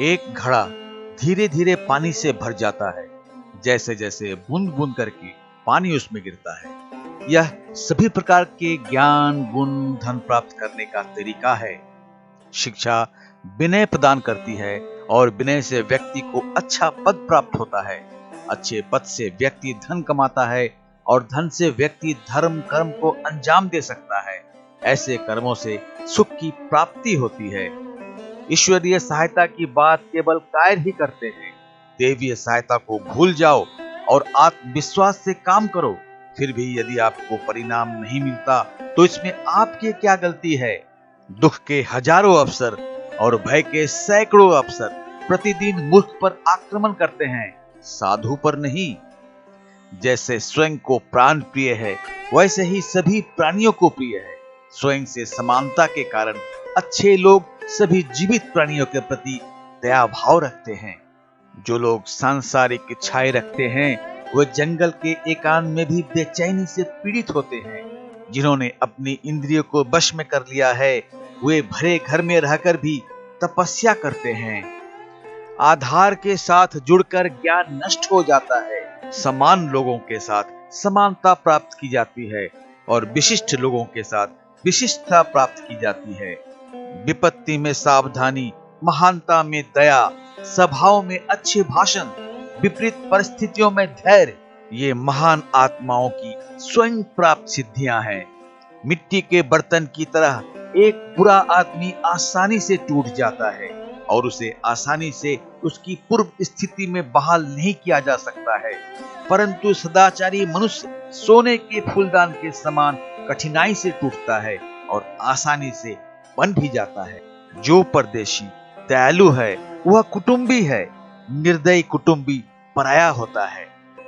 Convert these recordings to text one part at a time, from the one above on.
एक घड़ा धीरे धीरे पानी से भर जाता है, जैसे जैसे बूंद बूंद करके पानी उसमें गिरता है। यह सभी प्रकार के ज्ञान, गुण, धन प्राप्त करने का तरीका है। शिक्षा विनय प्रदान करती है और विनय से व्यक्ति को अच्छा पद प्राप्त होता है। अच्छे पद से व्यक्ति धन कमाता है और धन से व्यक्ति धर्म कर्म को अंजाम दे सकता है। ऐसे कर्मों से सुख की प्राप्ति होती है। ईश्वरीय सहायता की बात केवल कायर ही करते हैं। देवीय सहायता को भूल जाओ और आत्मविश्वास से काम करो। फिर भी यदि आपको परिणाम नहीं मिलता तो इसमें आपकी क्या गलती है? दुख के हजारों अवसर और भय के सैकड़ों अवसर प्रतिदिन मूर्ख पर आक्रमण करते हैं, साधु पर नहीं। जैसे स्वयं को प्राण प्रिय है, वैसे ही सभी प्राणियों को प्रिय है। स्वयं से समानता के कारण अच्छे लोग सभी जीवित प्राणियों के प्रति दया भाव रखते हैं। जो लोग सांसारिक इच्छाएं रखते हैं, वे जंगल के एकांत में भी बेचैनी से पीड़ित होते हैं। जिन्होंने अपनी इंद्रियों को वश में कर लिया है, वे भरे घर में रहकर भी तपस्या करते हैं। आधार के साथ जुड़कर ज्ञान नष्ट हो जाता है। समान लोगों के साथ समानता प्राप्त की जाती है और विशिष्ट लोगों के साथ विशिष्टता प्राप्त की जाती है। विपत्ति में सावधानी, महानता में दया, सभाओं में अच्छे भाषण, विपरीत परिस्थितियों में धैर्य, ये महान आत्माओं की स्वयं प्राप्त सिद्धियां हैं। मिट्टी के बर्तन की तरह एक बुरा आदमी आसानी से टूट जाता है और उसे आसानी से उसकी पूर्व स्थिति में बहाल नहीं किया जा सकता है। परंतु सदाचारी मनुष्य सोने के फूलदान के समान कठिनाई से टूटता है और आसानी से बन भी जाता है। जो परदेशी दयालु है, वह कुटुंबी है। निर्दयी कुटुंबी पराया होता है।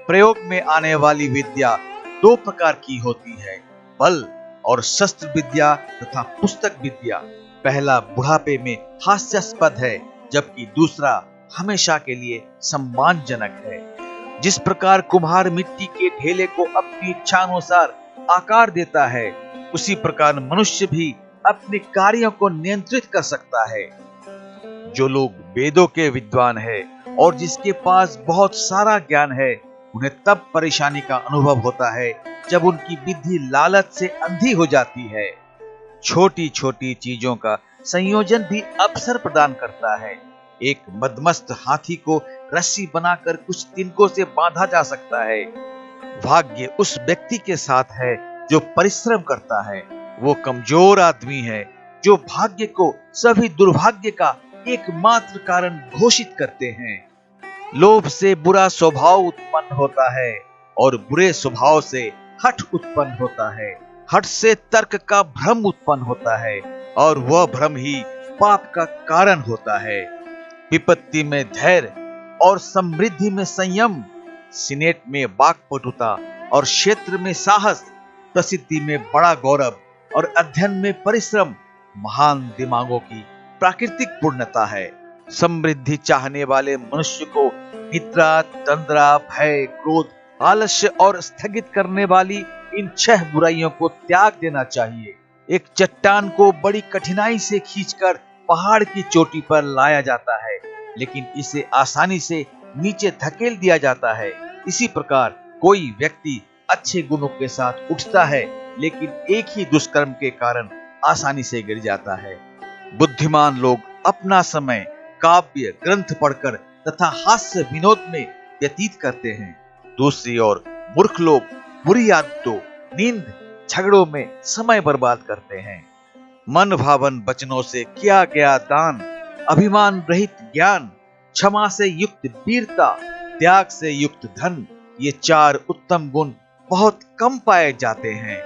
प्रयोग में आने वाली विद्या दो प्रकार की होती है, बल और शस्त्र विद्या तथा पुस्तक विद्या। पहला बुढ़ापे में हास्यास्पद है, जबकि दूसरा हमेशा के लिए सम्मानजनक है। जिस प्रकार कुम्हार मिट्टी के ढेले को अपनी इच्छा अनुसार आकार देता है, उसी प्रकार मनुष्य भी अपने कार्यों को नियंत्रित कर सकता है। जो लोग वेदों के विद्वान है और जिसके पास बहुत सारा ज्ञान है, उन्हें तब परेशानी का अनुभव होता है जब उनकी बुद्धि लालच से अंधी हो जाती है। छोटी छोटी चीजों का संयोजन भी अवसर प्रदान करता है। एक मदमस्त हाथी को रस्सी बनाकर कुछ तिनकों से बांधा जा सकता है। भाग्य उस व्यक्ति के साथ है जो परिश्रम करता है। वो कमजोर आदमी है जो भाग्य को सभी दुर्भाग्य का एकमात्र कारण घोषित करते हैं। लोभ से बुरा स्वभाव उत्पन्न होता है और बुरे स्वभाव से हठ उत्पन्न होता है। हठ से तर्क का भ्रम उत्पन्न होता है और वह भ्रम ही पाप का कारण होता है। विपत्ति में धैर्य और समृद्धि में संयम, सिनेट में वाक्पटुता और क्षेत्र में साहस, प्रसिद्धि में बड़ा गौरव और अध्ययन में परिश्रम महान दिमागों की प्राकृतिक पूर्णता है। समृद्धि चाहने वाले मनुष्य को निद्रा, तंद्रा, भय, क्रोध, आलस्य और स्थगित करने वाली इन 6 बुराइयों को त्याग देना चाहिए। एक चट्टान को बड़ी कठिनाई से खींचकर पहाड़ की चोटी पर लाया जाता है, लेकिन इसे आसानी से नीचे धकेल दिया जाता है। इसी प्रकार कोई व्यक्ति अच्छे गुणों के साथ उठता है, लेकिन एक ही दुष्कर्म के कारण आसानी से गिर जाता है। बुद्धिमान लोग अपना समय काव्य ग्रंथ पढ़कर तथा हास्य विनोद में व्यतीत करते हैं। दूसरी ओर मूर्ख लोग बुरी आदतों, नींद, झगड़ों में समय बर्बाद करते हैं। मन भावन वचनों से किया गया दान, अभिमान रहित ज्ञान, क्षमा से युक्त वीरता, त्याग से युक्त धन, ये 4 उत्तम गुण बहुत कम पाए जाते हैं।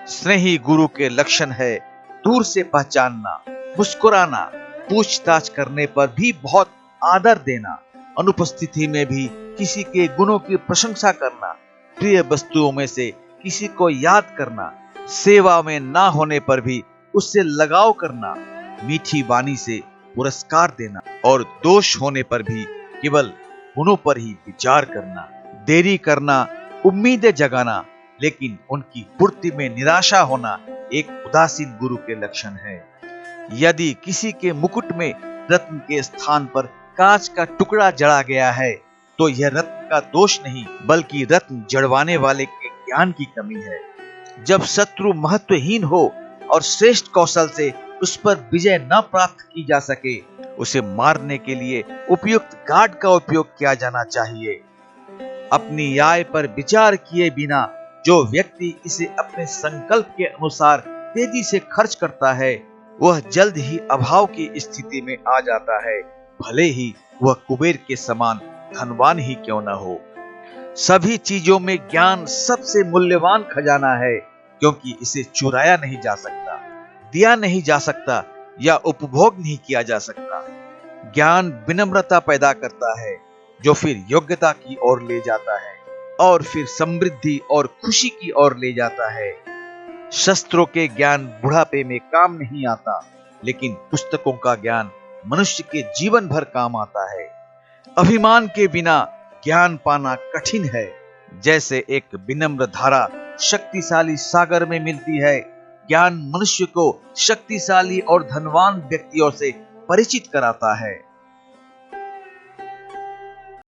स्नेही गुरु के लक्षण है दूर से पहचानना, मुस्कुराना, पूछताछ करने पर भी बहुत आदर देना, अनुपस्थिति में भी किसी के गुणों की प्रशंसा करना, प्रिय वस्तुओं में से किसी को याद करना, सेवा में ना होने पर भी उससे लगाव करना, मीठी वाणी से पुरस्कार देना और दोष होने पर भी केवल गुणों पर ही विचार करना। देरी करना, उम्मीदें जगाना, लेकिन उनकी पूर्ति में निराशा होना एक उदासीन गुरु के लक्षण है। यदि किसी के मुकुट में रत्न के स्थान पर कांच का टुकड़ा जड़ा गया है तो यह रत्न का दोष नहीं बल्कि रत्न जड़वाने वाले के ज्ञान की कमी है। जब शत्रु महत्वहीन हो और श्रेष्ठ कौशल से उस पर विजय न प्राप्त की जा सके, उसे मारने के लिए उपयुक्त गार्ड का उपयोग किया जाना चाहिए। अपनी आय पर विचार किए बिना जो व्यक्ति इसे अपने संकल्प के अनुसार तेजी से खर्च करता है, वह जल्द ही अभाव की स्थिति में आ जाता है, भले ही वह कुबेर के समान धनवान ही क्यों न हो। सभी चीजों में ज्ञान सबसे मूल्यवान खजाना है, क्योंकि इसे चुराया नहीं जा सकता, दिया नहीं जा सकता या उपभोग नहीं किया जा सकता। ज्ञान विनम्रता पैदा करता है, जो फिर योग्यता की ओर ले जाता है और फिर समृद्धि और खुशी की ओर ले जाता है। शस्त्रों के ज्ञान बुढ़ापे में काम नहीं आता, लेकिन पुस्तकों का ज्ञान मनुष्य के जीवन भर काम आता है। अभिमान के बिना ज्ञान पाना कठिन है। जैसे एक विनम्र धारा शक्तिशाली सागर में मिलती है, ज्ञान मनुष्य को शक्तिशाली और धनवान व्यक्तियों से परिचित कराता है।